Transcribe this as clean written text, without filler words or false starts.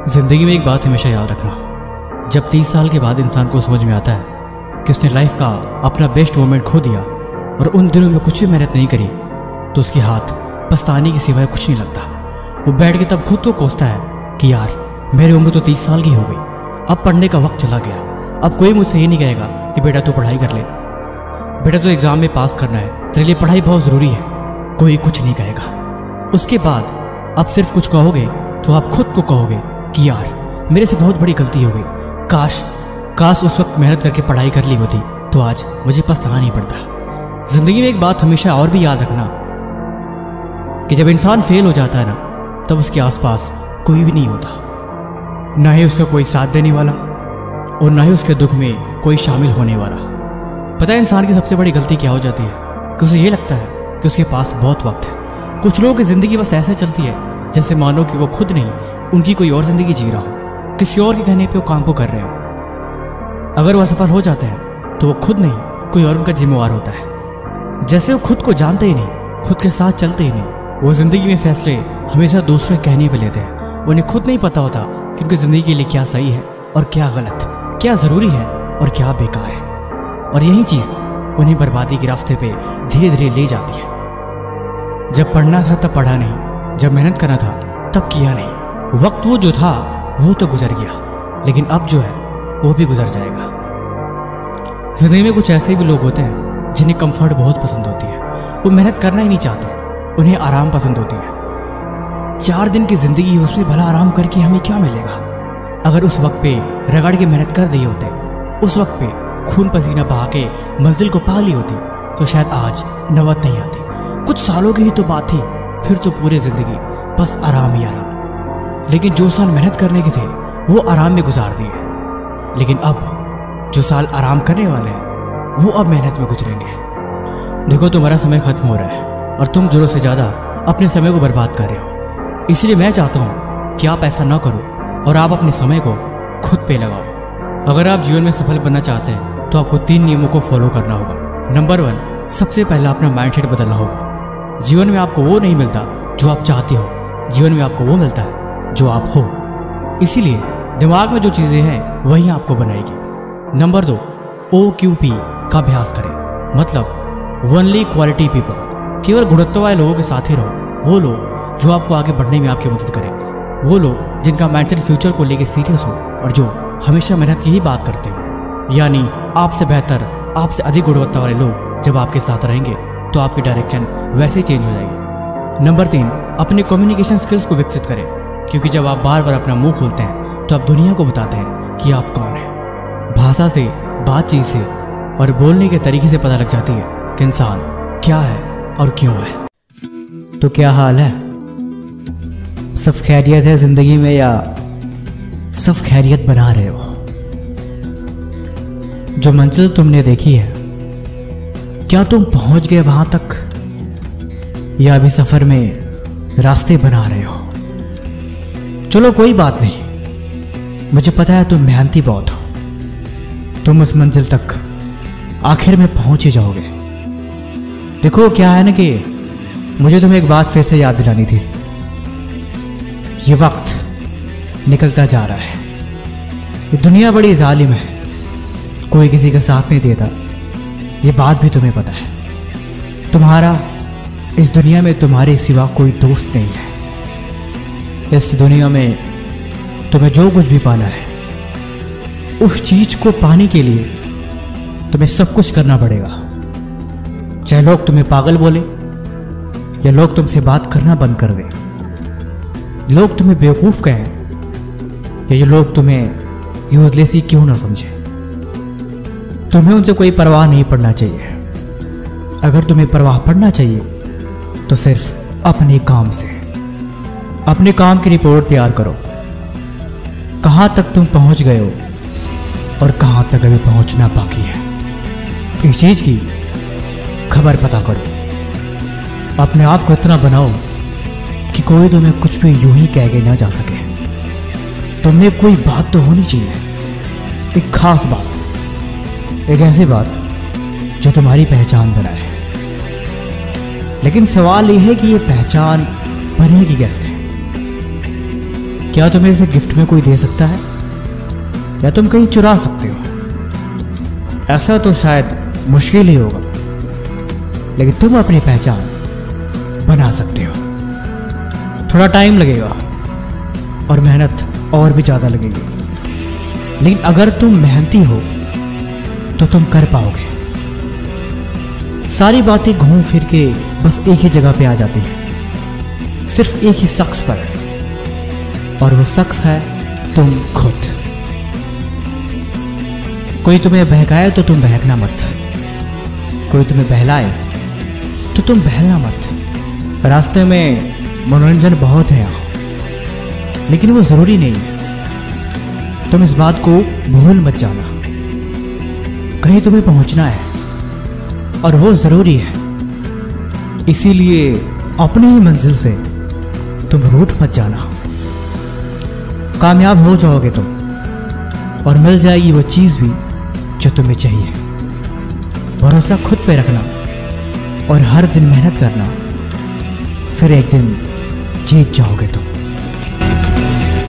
जिंदगी में एक बात हमेशा याद रखना, जब 30 साल के बाद इंसान को समझ में आता है कि उसने लाइफ का अपना बेस्ट मोमेंट खो दिया और उन दिनों में कुछ भी मेहनत नहीं करी, तो उसके हाथ पछताने के सिवाय कुछ नहीं लगता। वो बैठ के तब खुद को कोसता है कि यार मेरी उम्र तो 30 साल की हो गई, अब पढ़ने का वक्त चला गया, अब कोई मुझसे ये नहीं कहेगा कि बेटा तू पढ़ाई कर ले, बेटा तो एग्जाम में पास करना है, तेरे लिए पढ़ाई बहुत ज़रूरी है, कोई कुछ नहीं कहेगा। उसके बाद अब सिर्फ कुछ कहोगे तो आप खुद को कहोगे कि यार मेरे से बहुत बड़ी गलती हो गई, काश उस वक्त मेहनत करके पढ़ाई कर ली होती तो आज मुझे पछताना नहीं पड़ता। जिंदगी में एक बात हमेशा और भी याद रखना कि जब इंसान फेल हो जाता है ना, तब उसके आसपास कोई भी नहीं होता, ना ही उसका कोई साथ देने वाला और ना ही उसके दुख में कोई शामिल होने वाला। पता है इंसान की सबसे बड़ी गलती क्या हो जाती है कि उसे ये लगता है कि उसके पास बहुत वक्त है। कुछ लोगों की जिंदगी बस ऐसे चलती है जैसे मानो कि वो खुद नहीं, उनकी कोई और जिंदगी जी रहा हो, किसी और के कहने पे वो काम को कर रहे हो। अगर वो असफल हो जाते हैं तो वो खुद नहीं, कोई और उनका जिम्मेवार होता है। जैसे वो खुद को जानते ही नहीं, खुद के साथ चलते ही नहीं, वो जिंदगी में फैसले हमेशा दूसरे कहने पे लेते हैं। उन्हें खुद नहीं पता होता कि उनकी जिंदगी के लिए क्या सही है और क्या गलत, क्या जरूरी है और क्या बेकार है, और यही चीज उन्हें बर्बादी के रास्ते पे धीरे धीरे ले जाती है। जब पढ़ना था तब पढ़ा नहीं, जब मेहनत करना था तब किया नहीं। वक्त वो जो था वो तो गुजर गया, लेकिन अब जो है वो भी गुजर जाएगा। जिंदगी में कुछ ऐसे भी लोग होते हैं जिन्हें कंफर्ट बहुत पसंद होती है, वो मेहनत करना ही नहीं चाहते, उन्हें आराम पसंद होती है। 4 दिन की जिंदगी है, उसमें भला आराम करके हमें क्या मिलेगा। अगर उस वक्त पे रगड़ के मेहनत कर दी होते, उस वक्त पे खून पसीना बहा के मंजिल को पा ली होती, तो शायद आज नौबत नहीं आती। कुछ सालों की ही तो बात थी, फिर तो पूरी जिंदगी बस आराम ही आराम। लेकिन जो साल मेहनत करने के थे वो आराम में गुजार दिए, लेकिन अब जो साल आराम करने वाले हैं वो अब मेहनत में गुजरेंगे। देखो तुम्हारा समय खत्म हो रहा है और तुम जरूरत से ज़्यादा अपने समय को बर्बाद कर रहे हो। इसलिए मैं चाहता हूँ कि आप ऐसा ना करो और आप अपने समय को खुद पे लगाओ। अगर आप जीवन में सफल बनना चाहते हैं तो आपको 3 नियमों को फॉलो करना होगा। नंबर 1, सबसे पहला अपना माइंडसेट बदलना होगा। जीवन में आपको वो नहीं मिलता जो आप चाहते हो, जीवन में आपको वो मिलता है जो आप हो। इसीलिए दिमाग में जो चीज़ें हैं वही आपको बनाएगी। नंबर 2, OQP का अभ्यास करें, मतलब ओनली क्वालिटी पीपल। केवल गुणवत्ता वाले लोगों के साथ ही रहो, वो लोग जो आपको आगे बढ़ने में आपकी मदद करें, वो लोग जिनका माइंडसेट फ्यूचर को लेकर सीरियस हो और जो हमेशा मेहनत की ही बात करते हो। यानी आपसे बेहतर, आपसे अधिक गुणवत्ता वाले लोग जब आपके साथ रहेंगे तो आपकी डायरेक्शन वैसे ही चेंज हो जाएगी। नंबर 3, अपने कम्युनिकेशन स्किल्स को विकसित करें, क्योंकि जब आप बार बार अपना मुंह खोलते हैं तो आप दुनिया को बताते हैं कि आप कौन हैं। भाषा से, बातचीत से और बोलने के तरीके से पता लग जाती है कि इंसान क्या है और क्यों है। तो क्या हाल है? सब खैरियत है जिंदगी में या सब खैरियत बना रहे हो? जो मंजिल तुमने देखी है, क्या तुम पहुंच गए वहां तक या अभी सफर में रास्ते बना रहे हो? चलो कोई बात नहीं, मुझे पता है तुम मेहनती बहुत हो, तुम उस मंजिल तक आखिर में पहुंच ही जाओगे। देखो क्या है ना कि मुझे तुम्हें एक बात फिर से याद दिलानी थी। ये वक्त निकलता जा रहा है, ये दुनिया बड़ी जालिम है, कोई किसी का साथ नहीं देता, ये बात भी तुम्हें पता है। तुम्हारा इस दुनिया में तुम्हारे सिवा कोई दोस्त नहीं है। इस दुनिया में तुम्हें जो कुछ भी पाना है, उस चीज को पाने के लिए तुम्हें सब कुछ करना पड़ेगा। चाहे लोग तुम्हें पागल बोले या लोग तुमसे बात करना बंद कर दें, लोग तुम्हें बेवकूफ कहें या ये लोग तुम्हें यूजलेस ही क्यों ना समझे, तुम्हें उनसे कोई परवाह नहीं पड़ना चाहिए। अगर तुम्हें परवाह पड़ना चाहिए तो सिर्फ अपने काम से। अपने काम की रिपोर्ट तैयार करो, कहां तक तुम पहुंच गए हो और कहां तक अभी पहुंचना बाकी है। इस चीज की खबर पता करो, अपने आप को इतना बनाओ कि कोई तुम्हें कुछ भी यूं ही कह के ना जा सके। तुम्हें कोई बात तो होनी चाहिए, एक खास बात, एक ऐसी बात जो तुम्हारी पहचान बनाए। लेकिन सवाल यह है कि ये पहचान बनेगी कैसे? क्या तुम्हें इसे गिफ्ट में कोई दे सकता है, या तुम कहीं चुरा सकते हो? ऐसा तो शायद मुश्किल ही होगा, लेकिन तुम अपनी पहचान बना सकते हो। थोड़ा टाइम लगेगा और मेहनत और भी ज्यादा लगेगी, लेकिन अगर तुम मेहनती हो तो तुम कर पाओगे। सारी बातें घूम फिर के बस एक ही जगह पे आ जाती है, सिर्फ एक ही शख्स पर, और वो शख्स है तुम खुद। कोई तुम्हें बहकाए तो तुम बहकना मत, कोई तुम्हें बहलाए तो तुम बहलना मत। रास्ते में मनोरंजन बहुत है यहाँ, लेकिन वो जरूरी नहीं है। तुम इस बात को भूल मत जाना, कहीं तुम्हें पहुंचना है और वो जरूरी है, इसीलिए अपनी ही मंजिल से तुम रूठ मत जाना। कामयाब हो जाओगे तुम, और मिल जाएगी वो चीज भी जो तुम्हें चाहिए। भरोसा खुद पे रखना और हर दिन मेहनत करना, फिर एक दिन जीत जाओगे तुम।